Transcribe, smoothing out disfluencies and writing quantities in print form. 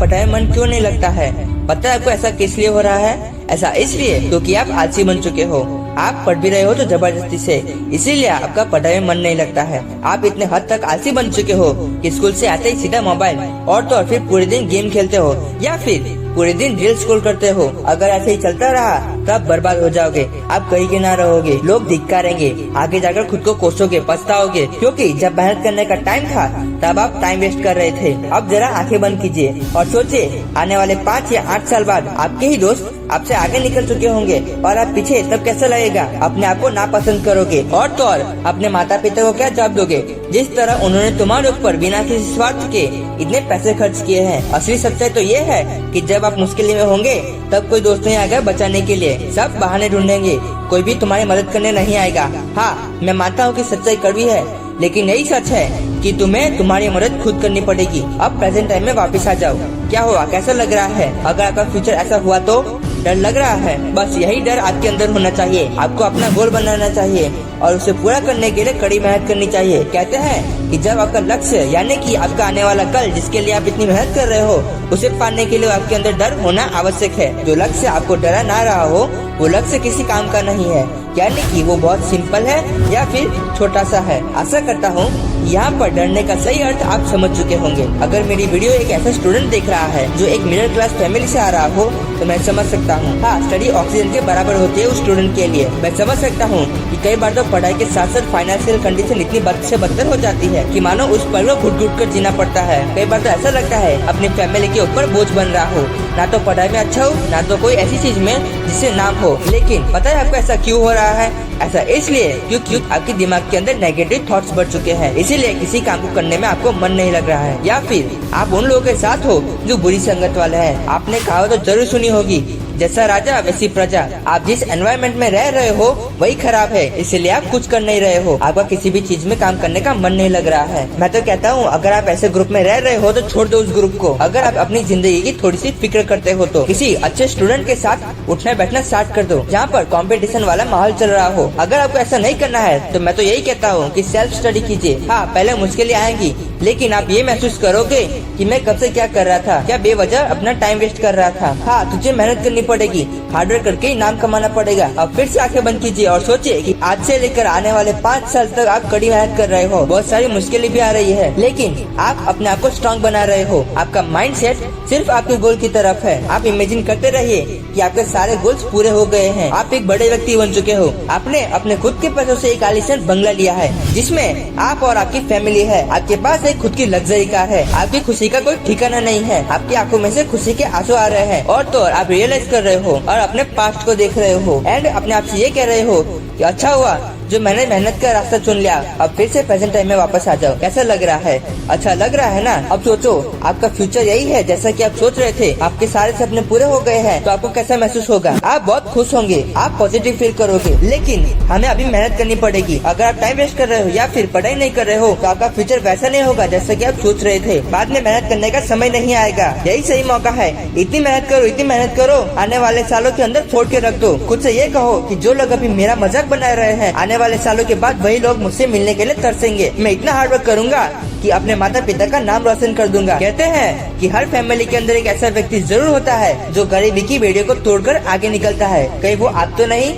पढ़ाई में मन क्यों नहीं लगता है? पता है आपको ऐसा किस लिए हो रहा है? ऐसा इसलिए क्योंकि आप आलसी बन चुके हो। आप पढ़ भी रहे हो तो जबरदस्ती से, इसीलिए आपका पढ़ाई में मन नहीं लगता है। आप इतने हद तक आलसी बन चुके हो कि स्कूल से आते ही सीधा मोबाइल और तो और फिर पूरे दिन गेम खेलते हो या फिर पूरे दिन रील स्क्रॉल करते हो। अगर ऐसे ही चलता रहा तब बर्बाद हो जाओगे। आप कहीं के ना रहोगे, लोग धिक्कारेंगे, आगे जाकर खुद को कोसोगे, पछताओगे, क्योंकि जब मेहनत करने का टाइम था तब आप टाइम वेस्ट कर रहे थे। अब जरा आंखें बंद कीजिए और सोचिए, आने वाले 5 या 8 साल बाद आपके ही दोस्त आपसे आगे निकल चुके होंगे और आप पीछे, तब कैसा लगेगा? अपने आप को नापसंद करोगे और तो और अपने माता पिता को क्या जवाब दोगे? जिस तरह उन्होंने तुम्हारे ऊपर बिना किसी स्वार्थ के इतने पैसे खर्च किए हैं। असली सच्चाई तो ये है कि जब आप मुश्किल में होंगे तब कोई दोस्त नहीं आएगा बचाने के लिए, सब बहाने ढूंढेंगे, कोई भी तुम्हारी मदद करने नहीं आएगा। हाँ, मैं मानता हूँ कि सच्चाई कड़वी है, लेकिन यही सच है कि तुम्हें तुम्हारी मदद खुद करनी पड़ेगी। अब प्रेजेंट टाइम में वापस आ जाओ। क्या हुआ, कैसा लग रहा है? अगर आपका फ्यूचर ऐसा हुआ तो डर लग रहा है? बस यही डर आपके अंदर होना चाहिए। आपको अपना गोल बनाना चाहिए और उसे पूरा करने के लिए कड़ी मेहनत करनी चाहिए। कहते हैं कि जब आपका लक्ष्य यानी कि आपका आने वाला कल, जिसके लिए आप इतनी मेहनत कर रहे हो, उसे पाने के लिए आपके अंदर डर होना आवश्यक है। जो लक्ष्य आपको डरा ना रहा हो वो लक्ष्य किसी काम का नहीं है, यानी कि वो बहुत सिंपल है या फिर छोटा सा है। आशा करता हूँ यहाँ पर डरने का सही अर्थ आप समझ चुके होंगे। अगर मेरी वीडियो एक ऐसा स्टूडेंट देख रहा है जो एक मिडिल क्लास फैमिली से आ रहा हो तो मैं समझ सकता हूँ। हाँ, स्टडी ऑक्सीजन के बराबर होती है उस स्टूडेंट के लिए। मैं समझ सकता हूँ कि कई बार तो पढ़ाई के साथ साथ फाइनेंशियल कंडीशन इतनी बद से बदतर हो जाती है कि मानो उस पल में घुट घुट कर जीना पड़ता है। कई बार तो ऐसा लगता है अपनी फैमिली के ऊपर बोझ बन रहा हो, ना तो पढ़ाई में अच्छा हो, ना तो कोई ऐसी चीज में जिससे नाम हो। लेकिन पता है आपको ऐसा क्यों हो रहा है? ऐसा इसलिए क्योंकि आपके दिमाग के अंदर नेगेटिव थॉट्स बढ़ चुके हैं, इसीलिए किसी काम को करने में आपको मन नहीं लग रहा है। या फिर आप उन लोगों के साथ हो जो बुरी संगत वाले हैं। आपने कहावत तो जरूर सुनी होगी, जैसा राजा वैसी प्रजा। आप जिस एनवायरनमेंट में रह रहे हो वही खराब है, इसलिए आप कुछ कर नहीं रहे हो। आपका किसी भी चीज में काम करने का मन नहीं लग रहा है। मैं तो कहता हूँ अगर आप ऐसे ग्रुप में रह रहे हो तो छोड़ दो उस ग्रुप को। अगर आप अपनी जिंदगी की थोड़ी सी फिक्र करते हो तो किसी अच्छे स्टूडेंट के साथ उठना बैठना स्टार्ट कर दो, जहाँ पर कंपटीशन वाला माहौल चल रहा हो। अगर आपको ऐसा नहीं करना है तो मैं तो यही कहता हूँ कि सेल्फ स्टडी कीजिए। हाँ, पहले मुश्किलें आएंगी, लेकिन आप ये महसूस करोगे कि मैं कब से क्या कर रहा था, क्या बेवजह अपना टाइम वेस्ट कर रहा था। हाँ, तुझे मेहनत करनी पड़ेगी, हार्डवर्क करके ही नाम कमाना पड़ेगा। अब फिर से आंखें बंद कीजिए और सोचिए कि आज से लेकर आने वाले 5 साल तक आप कड़ी मेहनत कर रहे हो। बहुत सारी मुश्किलें भी आ रही है, लेकिन आप अपने आप को स्ट्रॉन्ग बना रहे हो। आपका माइंड सेट सिर्फ आपके गोल की तरफ है। आप इमेजिन करते रहिए कि आपके सारे गोल्स पूरे हो गए हैं। आप एक बड़े व्यक्ति बन चुके हो। आपने अपने खुद के पैसों से एक आलीशान बंगला लिया है जिसमें आप और आपकी फैमिली है। आपके पास एक खुद की लग्जरी कार है। आपकी खुशी का कोई ठिकाना नहीं है। आपकी आंखों में से खुशी के आंसू आ रहे हैं और तो और आप रियलाइज कर रहे हो और अपने पास्ट को देख रहे हो एंड अपने आप से ये कह रहे हो कि अच्छा हुआ जो मैंने मेहनत का रास्ता चुन लिया। अब फिर से प्रेजेंट टाइम में वापस आ जाओ। कैसा लग रहा है? अच्छा लग रहा है ना? अब सोचो, आपका फ्यूचर यही है जैसा कि आप सोच रहे थे। आपके सारे सपने पूरे हो गए हैं तो आपको कैसा महसूस होगा? आप बहुत खुश होंगे, आप पॉजिटिव फील करोगे। लेकिन हमें अभी मेहनत करनी पड़ेगी। अगर आप टाइम वेस्ट कर रहे हो या फिर पढ़ाई नहीं कर रहे हो तो आपका फ्यूचर वैसा नहीं होगा जैसा कि आप सोच रहे थे। बाद में मेहनत करने का समय नहीं आएगा। यही सही मौका है। इतनी मेहनत करो, इतनी मेहनत करो, आने वाले सालों के अंदर छोड़ के रख दो। खुद से ये कहो कि जो लोग अभी मेरा मजाक बना रहे हैं, आने वाले सालों के बाद वही लोग मुझसे मिलने के लिए तरसेंगे। मैं इतना हार्डवर्क करूंगा कि अपने माता पिता का नाम रोशन कर दूंगा। कहते हैं कि हर फैमिली के अंदर एक ऐसा व्यक्ति जरूर होता है जो गरीबी की बेड़ियों को तोड़कर आगे निकलता है। कहीं वो आप तो नहीं?